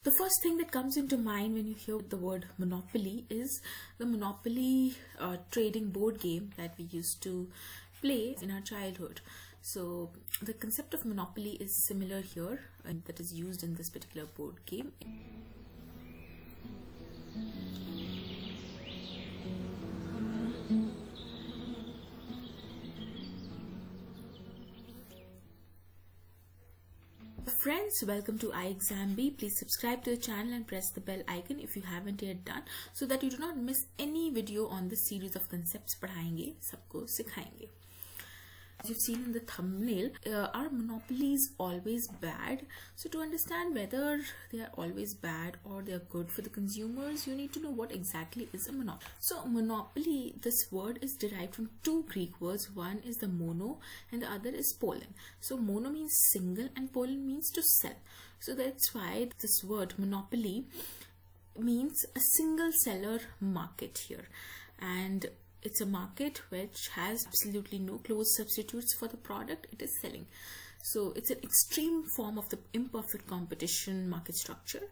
The first thing that comes into mind when you hear the word monopoly is the Monopoly trading board game that we used to play in our childhood. So the concept of monopoly is similar here, and that is used in this particular board game. Friends, welcome to iExamB. Please subscribe to the channel and press the bell icon if you haven't yet done, so that you do not miss any video on this series of concepts पढ़ाएंगे सबको सिखाएंगे. As you've seen in the thumbnail, are monopolies always bad? So to understand whether they are always bad or they are good for the consumers, you need to know what exactly is a monopoly. So monopoly, this word is derived from two Greek words. One is the mono and the other is pollen. So mono means single and pollen means to sell. So that's why this word monopoly means a single seller market here. And it's a market which has absolutely no close substitutes for the product it is selling. So it's an extreme form of the imperfect competition market structure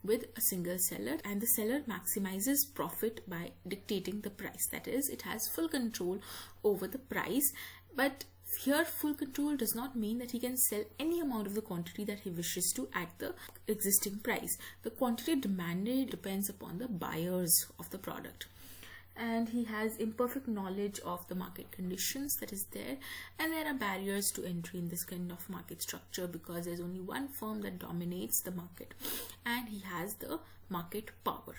with a single seller, and the seller maximizes profit by dictating the price. That is, it has full control over the price, but here full control does not mean that he can sell any amount of the quantity that he wishes to at the existing price. The quantity demanded depends upon the buyers of the product. And he has imperfect knowledge of the market conditions that is there, and there are barriers to entry in this kind of market structure because there's only one firm that dominates the market and he has the market power.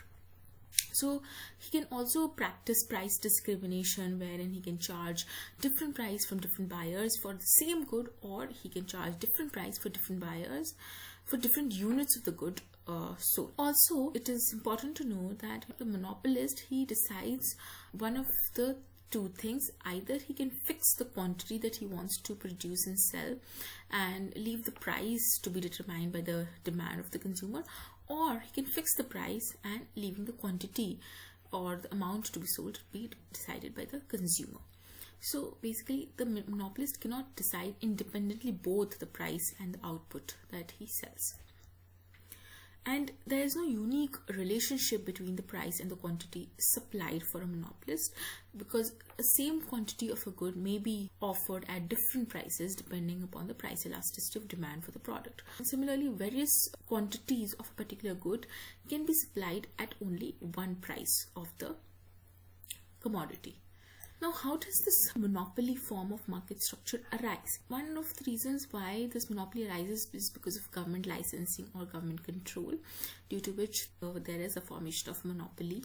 So he can also practice price discrimination, wherein he can charge different price from different buyers for the same good, or he can charge different price for different buyers for different units of the good sold. Also, it is important to know that the monopolist, he decides one of the two things. Either he can fix the quantity that he wants to produce and sell and leave the price to be determined by the demand of the consumer, or he can fix the price and leaving the quantity or the amount to be sold to be decided by the consumer. So basically, the monopolist cannot decide independently both the price and the output that he sells. And there is no unique relationship between the price and the quantity supplied for a monopolist, because the same quantity of a good may be offered at different prices depending upon the price elasticity of demand for the product. And similarly, various quantities of a particular good can be supplied at only one price of the commodity. Now, how does this monopoly form of market structure arise? One of the reasons why this monopoly arises is because of government licensing or government control, due to which there is a formation of monopoly.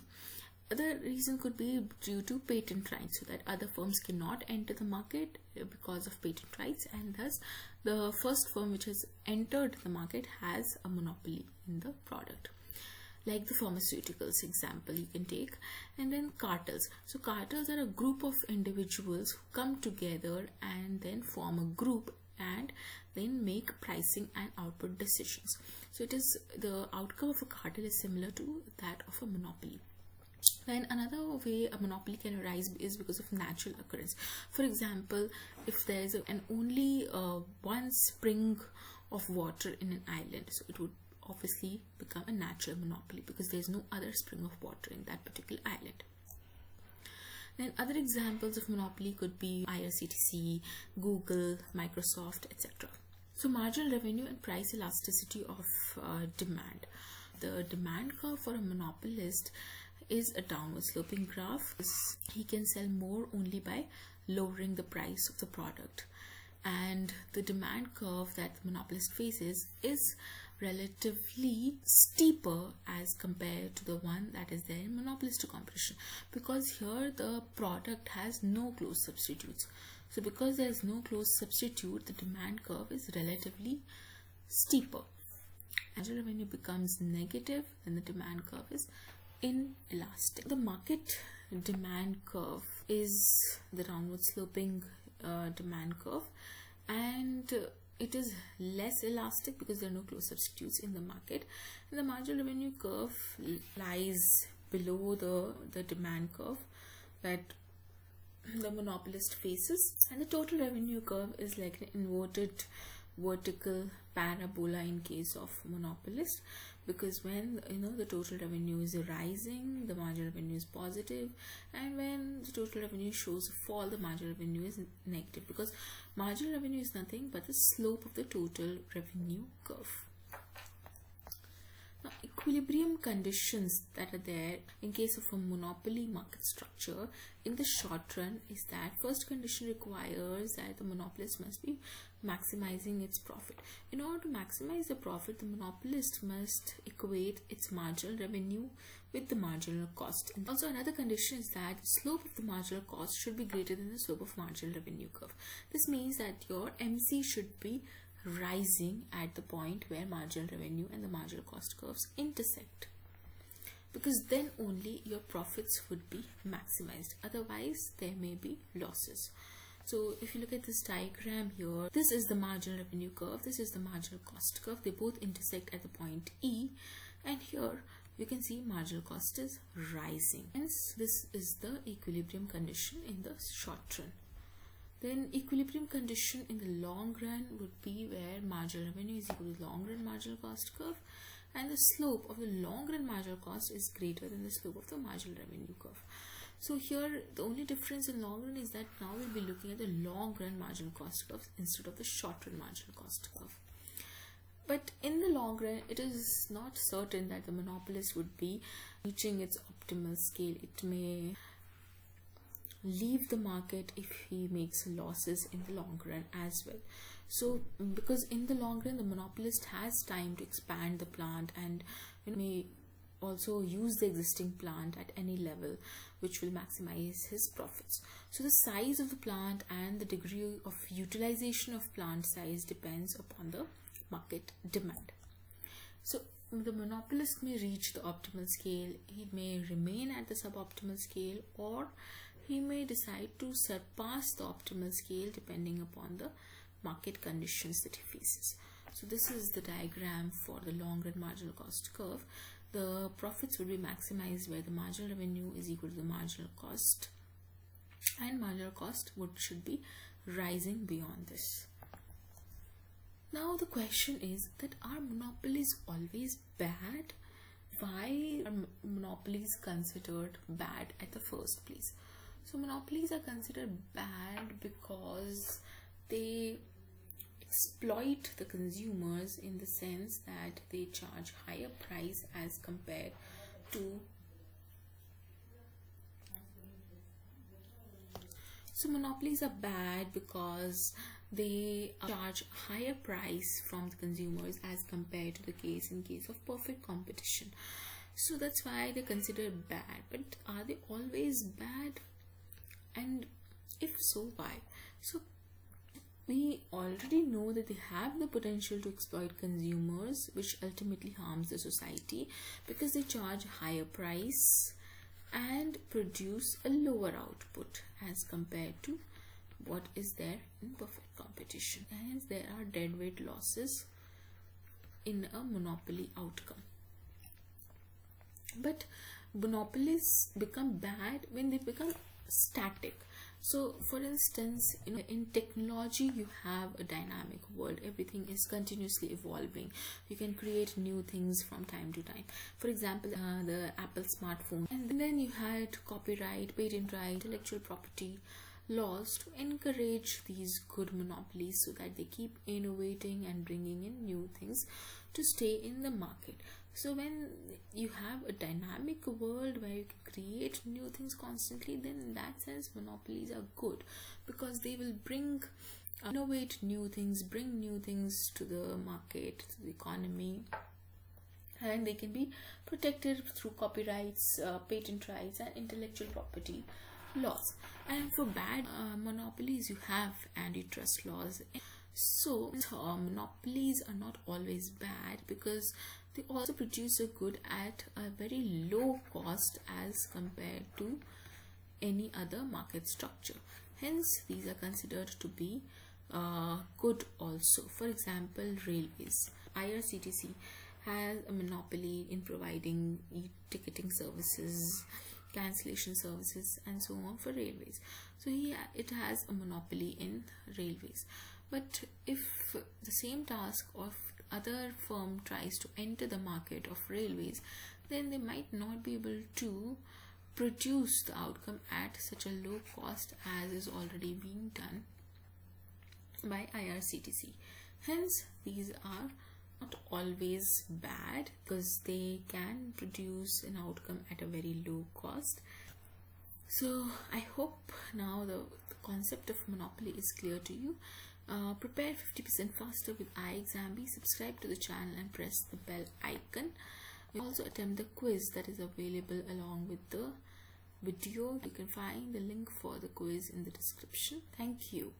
Other reason could be due to patent rights, so that other firms cannot enter the market because of patent rights, and thus the first firm which has entered the market has a monopoly in the product. Like the pharmaceuticals example you can take. And then cartels. So cartels are a group of individuals who come together and then form a group and then make pricing and output decisions. So it is, the outcome of a cartel is similar to that of a monopoly. Then another way a monopoly can arise is because of natural occurrence. For example, if there is only one spring of water in an island, so it would obviously become a natural monopoly because there is no other spring of water in that particular island. Then other examples of monopoly could be IRCTC, Google, Microsoft, etc. So marginal revenue and price elasticity of demand. The demand curve for a monopolist is a downward sloping graph. He can sell more only by lowering the price of the product, and the demand curve that the monopolist faces is relatively steeper as compared to the one that is there in monopolistic competition, because here the product has no close substitutes. So because there is no close substitute, the demand curve is relatively steeper. As the revenue becomes negative, then the demand curve is inelastic. The market demand curve is the downward sloping demand curve, and it is less elastic because there are no close substitutes in the market. And the marginal revenue curve lies below the demand curve that the monopolist faces, and the total revenue curve is like an inverted vertical parabola in case of monopolist, because when the total revenue is rising, the marginal revenue is positive, and when the total revenue shows a fall, the marginal revenue is negative, because marginal revenue is nothing but the slope of the total revenue curve. Now, equilibrium conditions that are there in case of a monopoly market structure in the short run is that first condition requires that the monopolist must be maximizing its profit. In order to maximize the profit, the monopolist must equate its marginal revenue with the marginal cost. And also another condition is that the slope of the marginal cost should be greater than the slope of marginal revenue curve. This means that your MC should be rising at the point where marginal revenue and the marginal cost curves intersect, because then only your profits would be maximized, otherwise there may be losses. So if you look at this diagram here, this is the marginal revenue curve, this is the marginal cost curve. They both intersect at the point E, and here you can see marginal cost is rising. Hence this is the equilibrium condition in the short run. Then equilibrium condition in the long run would be where marginal revenue is equal to long run marginal cost curve, and the slope of the long run marginal cost is greater than the slope of the marginal revenue curve. So here the only difference in long run is that now we'll be looking at the long run marginal cost curve instead of the short run marginal cost curve. But in the long run, it is not certain that the monopolist would be reaching its optimal scale. It may leave the market if he makes losses in the long run as well. So because in the long run the monopolist has time to expand the plant and may also use the existing plant at any level, which will maximize his profits. So the size of the plant and the degree of utilization of plant size depends upon the market demand. So the monopolist may reach the optimal scale, he may remain at the suboptimal scale, or he may decide to surpass the optimal scale depending upon the market conditions that he faces. So this is the diagram for the long run marginal cost curve. The profits will be maximized where the marginal revenue is equal to the marginal cost, and marginal cost should be rising beyond this. Now the question is that are monopolies always bad? Why are monopolies considered bad at the first place? So monopolies are considered bad because they exploit the consumers in the sense that they charge higher price as compared to. So monopolies are bad because they charge higher price from the consumers as compared to the case of perfect competition. So that's why they're considered bad. But are they always bad? And if so, why? So we already know that they have the potential to exploit consumers, which ultimately harms the society because they charge a higher price and produce a lower output as compared to what is there in perfect competition. And hence there are deadweight losses in a monopoly outcome. But monopolies become bad when they become static. So for instance, in technology you have a dynamic world. Everything is continuously evolving. You can create new things from time to time. For example, the Apple smartphone, and then you had copyright, patent right, intellectual property laws to encourage these good monopolies so that they keep innovating and bringing in new things to stay in the market. So when you have a dynamic world where you can create new things constantly, then in that sense monopolies are good because they will innovate new things, bring new things to the market, to the economy, and they can be protected through copyrights, patent rights and intellectual property laws. And for bad monopolies you have antitrust laws. So monopolies are not always bad because they also produce a good at a very low cost as compared to any other market structure. Hence these are considered to be good also. For example, railways. IRCTC has a monopoly in providing ticketing services, cancellation services and so on for railways. So it has a monopoly in railways. But if the same task of other firm tries to enter the market of railways, then they might not be able to produce the outcome at such a low cost as is already being done by IRCTC. Hence, these are not always bad because they can produce an outcome at a very low cost. So I hope now the concept of monopoly is clear to you. Prepare 50% faster with iExamB. Subscribe to the channel and press the bell icon. You also attempt the quiz that is available along with the video. You can find the link for the quiz in the description. Thank you.